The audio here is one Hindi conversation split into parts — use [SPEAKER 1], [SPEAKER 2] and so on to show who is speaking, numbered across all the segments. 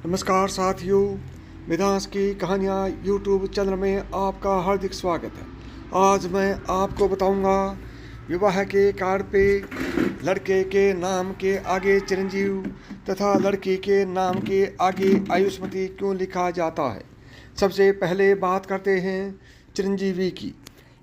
[SPEAKER 1] नमस्कार साथियों, वेदांश की कहानियाँ यूट्यूब चैनल में आपका हार्दिक स्वागत है। आज मैं आपको बताऊंगा विवाह के कार्ड पे लड़के के नाम के आगे चिरंजीव तथा लड़की के नाम के आगे आयुष्मती क्यों लिखा जाता है। सबसे पहले बात करते हैं चिरंजीवी की।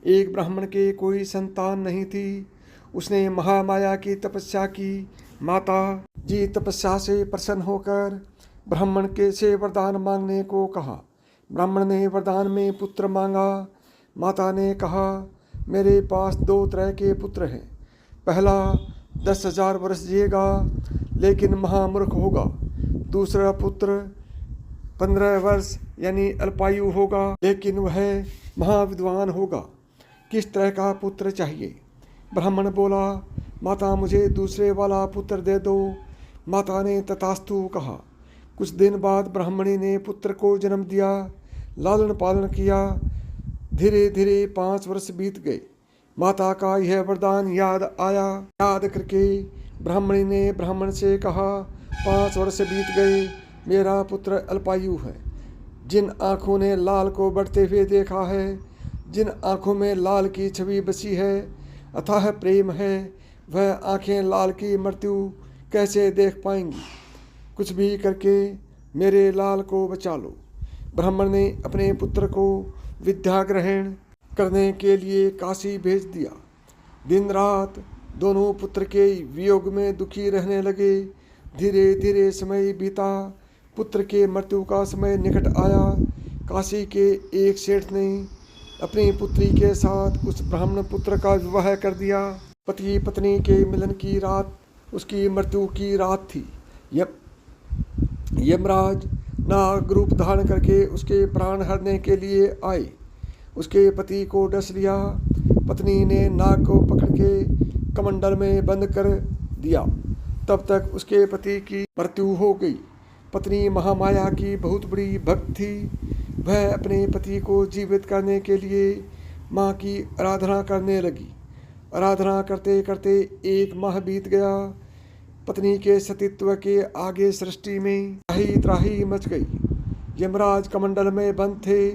[SPEAKER 1] एक ब्राह्मण के कोई संतान नहीं थी। उसने महामाया की तपस्या की। माता जी तपस्या से प्रसन्न होकर ब्राह्मण के से वरदान मांगने को कहा। ब्राह्मण ने वरदान में पुत्र मांगा। माता ने कहा, मेरे पास 2 तरह के पुत्र हैं। पहला 10,000 वर्ष जिएगा लेकिन महामूर्ख होगा। दूसरा पुत्र 15 वर्ष यानी अल्पायु होगा लेकिन वह महाविद्वान होगा। किस तरह का पुत्र चाहिए? ब्राह्मण बोला, माता मुझे दूसरे वाला पुत्र दे दो। माता ने तथास्तु कहा। कुछ दिन बाद ब्राह्मणी ने पुत्र को जन्म दिया, लालन पालन किया। धीरे धीरे 5 वर्ष बीत गए। माता का यह वरदान याद आया। याद करके ब्राह्मणी ने ब्राह्मण से कहा, 5 वर्ष बीत गए, मेरा पुत्र अल्पायु है। जिन आँखों ने लाल को बढ़ते हुए देखा है, जिन आँखों में लाल की छवि बसी है, अथाह प्रेम है, वह आँखें लाल की मृत्यु कैसे देख पाएंगी? कुछ भी करके मेरे लाल को बचा लो। ब्राह्मण ने अपने पुत्र को विद्या ग्रहण करने के लिए काशी भेज दिया। दिन रात दोनों पुत्र के वियोग में दुखी रहने लगे। धीरे धीरे समय बीता। पुत्र के मृत्यु का समय निकट आया। काशी के एक सेठ ने अपनी पुत्री के साथ उस ब्राह्मण पुत्र का विवाह कर दिया। पति पत्नी के मिलन की रात उसकी मृत्यु की रात थी। यमराज नाग रूप धारण करके उसके प्राण हरने के लिए आए। उसके पति को डस लिया। पत्नी ने नाग को पकड़ के कमंडल में बंद कर दिया। तब तक उसके पति की मृत्यु हो गई। पत्नी महामाया की बहुत बड़ी भक्त थी। वह अपने पति को जीवित करने के लिए माँ की आराधना करने लगी। आराधना करते करते 1 माह बीत गया। पत्नी के सतीत्व के आगे सृष्टि में त्राही त्राही मच गई। यमराज कमंडल में बंद थे।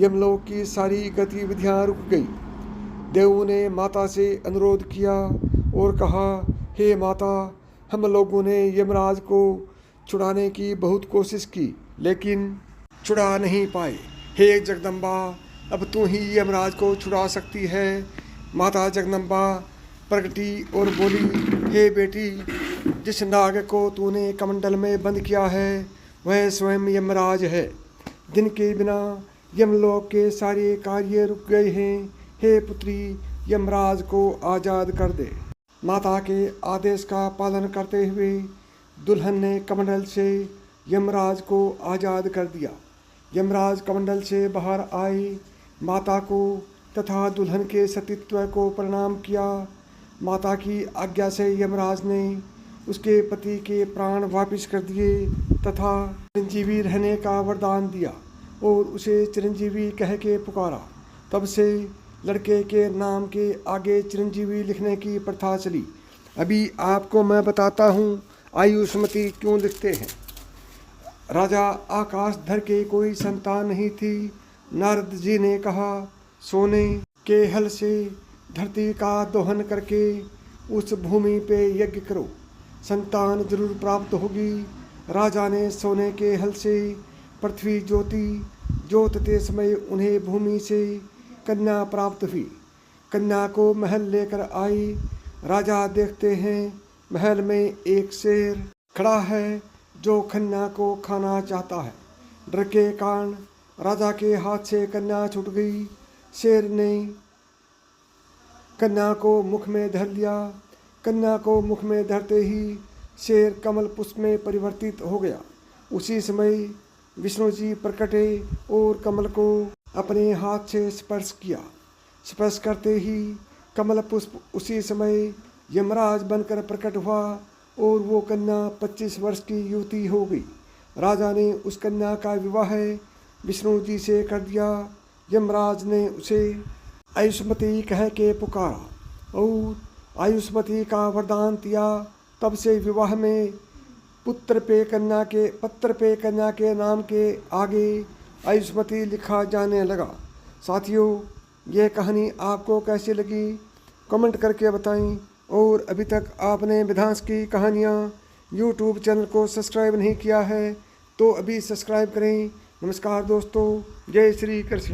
[SPEAKER 1] यमलोक की सारी गतिविधियां रुक गई। देवों ने माता से अनुरोध किया और कहा, हे माता, हम लोगों ने यमराज को छुड़ाने की बहुत कोशिश की लेकिन छुड़ा नहीं पाए। हे जगदम्बा, अब तू ही यमराज को छुड़ा सकती है। माता जगदम्बा प्रगटी और बोली, हे बेटी, जिस नाग को तूने कमंडल में बंद किया है वह स्वयं यमराज है। दिन के बिना यमलोक के सारे कार्य रुक गए हैं। हे पुत्री, यमराज को आज़ाद कर दे। माता के आदेश का पालन करते हुए दुल्हन ने कमंडल से यमराज को आज़ाद कर दिया। यमराज कमंडल से बाहर आए। माता को तथा दुल्हन के सतीत्व को प्रणाम किया। माता की आज्ञा से यमराज ने उसके पति के प्राण वापस कर दिए तथा चिरंजीवी रहने का वरदान दिया और उसे चिरंजीवी कह के पुकारा। तब से लड़के के नाम के आगे चिरंजीवी लिखने की प्रथा चली। अभी आपको मैं बताता हूँ आयुष्मती क्यों लिखते हैं। राजा आकाशधर के कोई संतान नहीं थी। नारद जी ने कहा, सोने के हल से धरती का दोहन करके उस भूमि पे यज्ञ करो, संतान जरूर प्राप्त होगी। राजा ने सोने के हल से पृथ्वी जोतते समय उन्हें भूमि से कन्या प्राप्त हुई। कन्या को महल लेकर आई। राजा देखते हैं महल में एक शेर खड़ा है जो कन्या को खाना चाहता है। डर के कारण राजा के हाथ से कन्या छूट गई। शेर ने कन्या को मुख में धर लिया। कन्या को मुख में धरते ही शेर कमल पुष्प में परिवर्तित हो गया। उसी समय विष्णु जी प्रकटे और कमल को अपने हाथ से स्पर्श किया। स्पर्श करते ही कमल पुष्प उसी समय यमराज बनकर प्रकट हुआ और वो कन्या 25 वर्ष की युवती हो गई। राजा ने उस कन्या का विवाह विष्णु जी से कर दिया। यमराज ने उसे आयुष्मती कह के पुकारा और आयुष्मती का वरदान दिया। तब से विवाह में पत्थर पे कन्या के नाम के आगे आयुष्मती लिखा जाने लगा। साथियों, यह कहानी आपको कैसी लगी कमेंट करके बताएं। और अभी तक आपने वेदांश की कहानियाँ यूट्यूब चैनल को सब्सक्राइब नहीं किया है तो अभी सब्सक्राइब करें। नमस्कार दोस्तों, जय श्री कृष्ण।